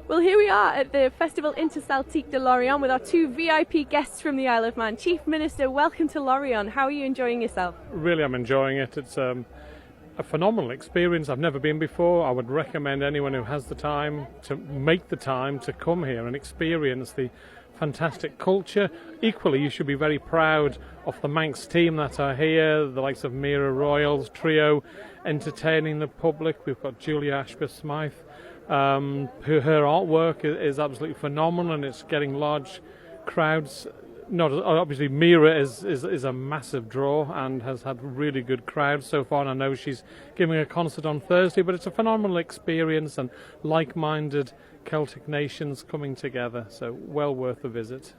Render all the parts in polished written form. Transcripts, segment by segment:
Well, here we are at the Festival Interceltique de Lorient with our two VIP guests from the Isle of Man. Chief Minister, welcome to Lorient. How are you enjoying yourself? Really, I'm enjoying it. It's a phenomenal experience. I've never been before. I would recommend anyone who has the time to make the time to come here and experience the fantastic culture. Equally, you should be very proud of the Manx team that are here, the likes of Mira Royals trio, entertaining the public. We've got Julia Ashby-Smythe. Her artwork is absolutely phenomenal, and it's getting large crowds. Not obviously, Mira is a massive draw and has had really good crowds so far, and I know she's giving a concert on Thursday, but it's a phenomenal experience and like-minded Celtic nations coming together, so well worth a visit.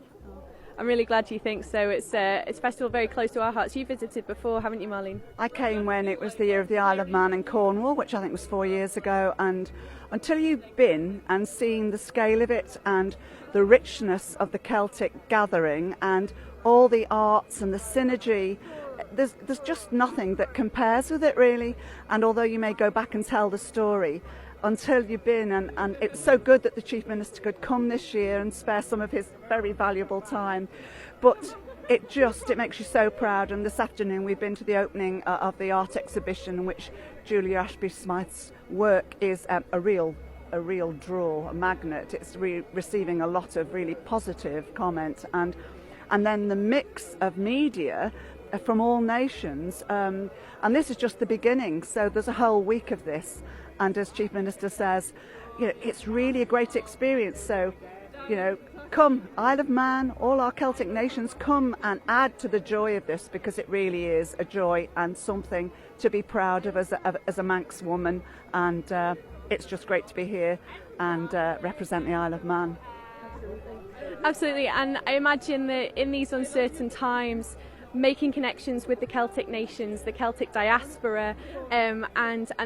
I'm really glad you think so. It's a festival very close to our hearts. You visited before, haven't you, Marlene? I came when it was the year of the Isle of Man in Cornwall, which I think was 4 years ago, and until you've been and seen the scale of it and the richness of the Celtic gathering and all the arts and the synergy, there's just nothing that compares with it, really. And although you may go back and tell the story, until you've been, and it's so good that the Chief Minister could come this year and spare some of his very valuable time, but it makes you so proud. And this afternoon we've been to the opening of the art exhibition, in which Julia Ashby-Smythe's work is a real draw, a magnet. It's receiving a lot of really positive comment, and then the mix of media from all nations, and this is just the beginning, so there's a whole week of this. And as Chief Minister says, it's really a great experience. So, come, Isle of Man, all our Celtic nations, come and add to the joy of this, because it really is a joy and something to be proud of as a Manx woman. And it's just great to be here and represent the Isle of Man. Absolutely. And I imagine that in these uncertain times, making connections with the Celtic nations, the Celtic diaspora, and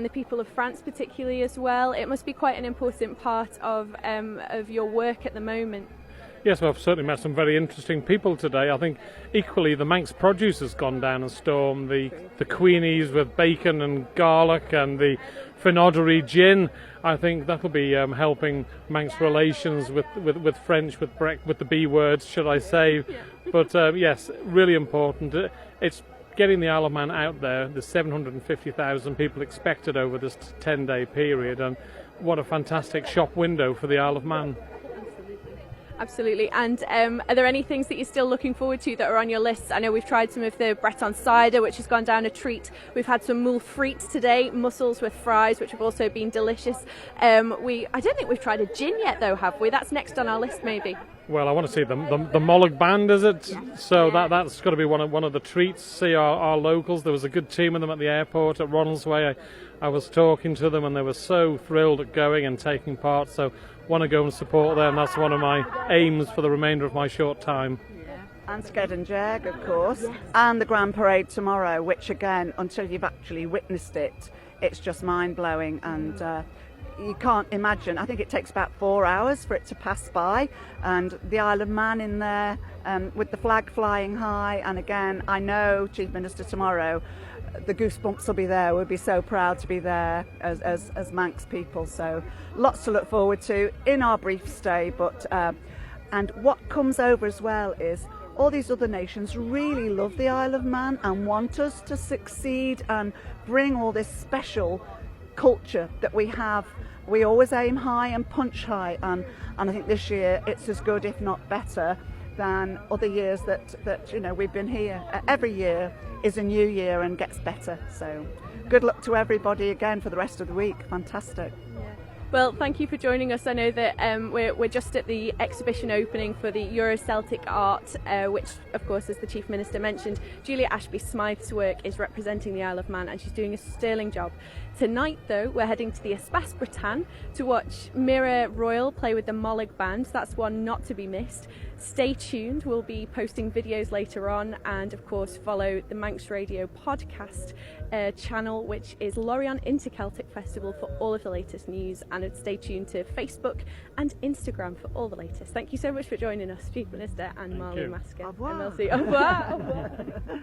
the people of France particularly as well, it must be quite an important part of your work at the moment. Yes, well, I've certainly met some very interesting people today. I think equally the Manx produce has gone down a storm. The Queenies with bacon and garlic, and the Finoddery gin. I think that'll be helping Manx relations with French, with the B words, should I say. But yes, really important. It's getting the Isle of Man out there. There's 750,000 people expected over this 10-day period, and what a fantastic shop window for the Isle of Man. Absolutely. And are there any things that you're still looking forward to that are on your list? I know we've tried some of the Breton cider, which has gone down a treat. We've had some moule frites today, mussels with fries, which have also been delicious. I don't think we've tried a gin yet, though, have we? That's next on our list, maybe. Well, I want to see the Mollig Band, is it? Yeah. So that's got to be one of the treats. See our locals. There was a good team of them at the airport at Ronaldsway. I was talking to them, and they were so thrilled at going and taking part. So want to go and support them. That's one of my aims for the remainder of my short time. And Sked and Jeg, of course, yes. And the Grand Parade tomorrow, which again, until you've actually witnessed it, it's just mind-blowing, and you can't imagine. I think it takes about 4 hours for it to pass by, and the Isle of Man in there with the flag flying high. And again, I know Chief Minister tomorrow, the goosebumps will be there. We'll be so proud to be there as Manx people. So lots to look forward to in our brief stay. But and what comes over as well is all these other nations really love the Isle of Man and want us to succeed and bring all this special culture that we have. We always aim high and punch high, and I think this year it's as good, if not better, than other years that we've been here. Every year is a new year and gets better. So good luck to everybody again for the rest of the week. Fantastic. Well, thank you for joining us. I know that we're just at the exhibition opening for the Interceltique art, which, of course, as the Chief Minister mentioned, Julia Ashby-Smythe's work is representing the Isle of Man, and she's doing a sterling job. Tonight, though, we're heading to the Espace Bretagne to watch Mira Royal play with the Mollig Band. That's one not to be missed. Stay tuned. We'll be posting videos later on, and of course follow the Manx Radio podcast channel, which is Lorient Interceltique Festival, for all of the latest news, and stay tuned to Facebook and Instagram for all the latest. Thank you so much for joining us, Chief Minister and Marlene Maska. Au revoir. Au revoir.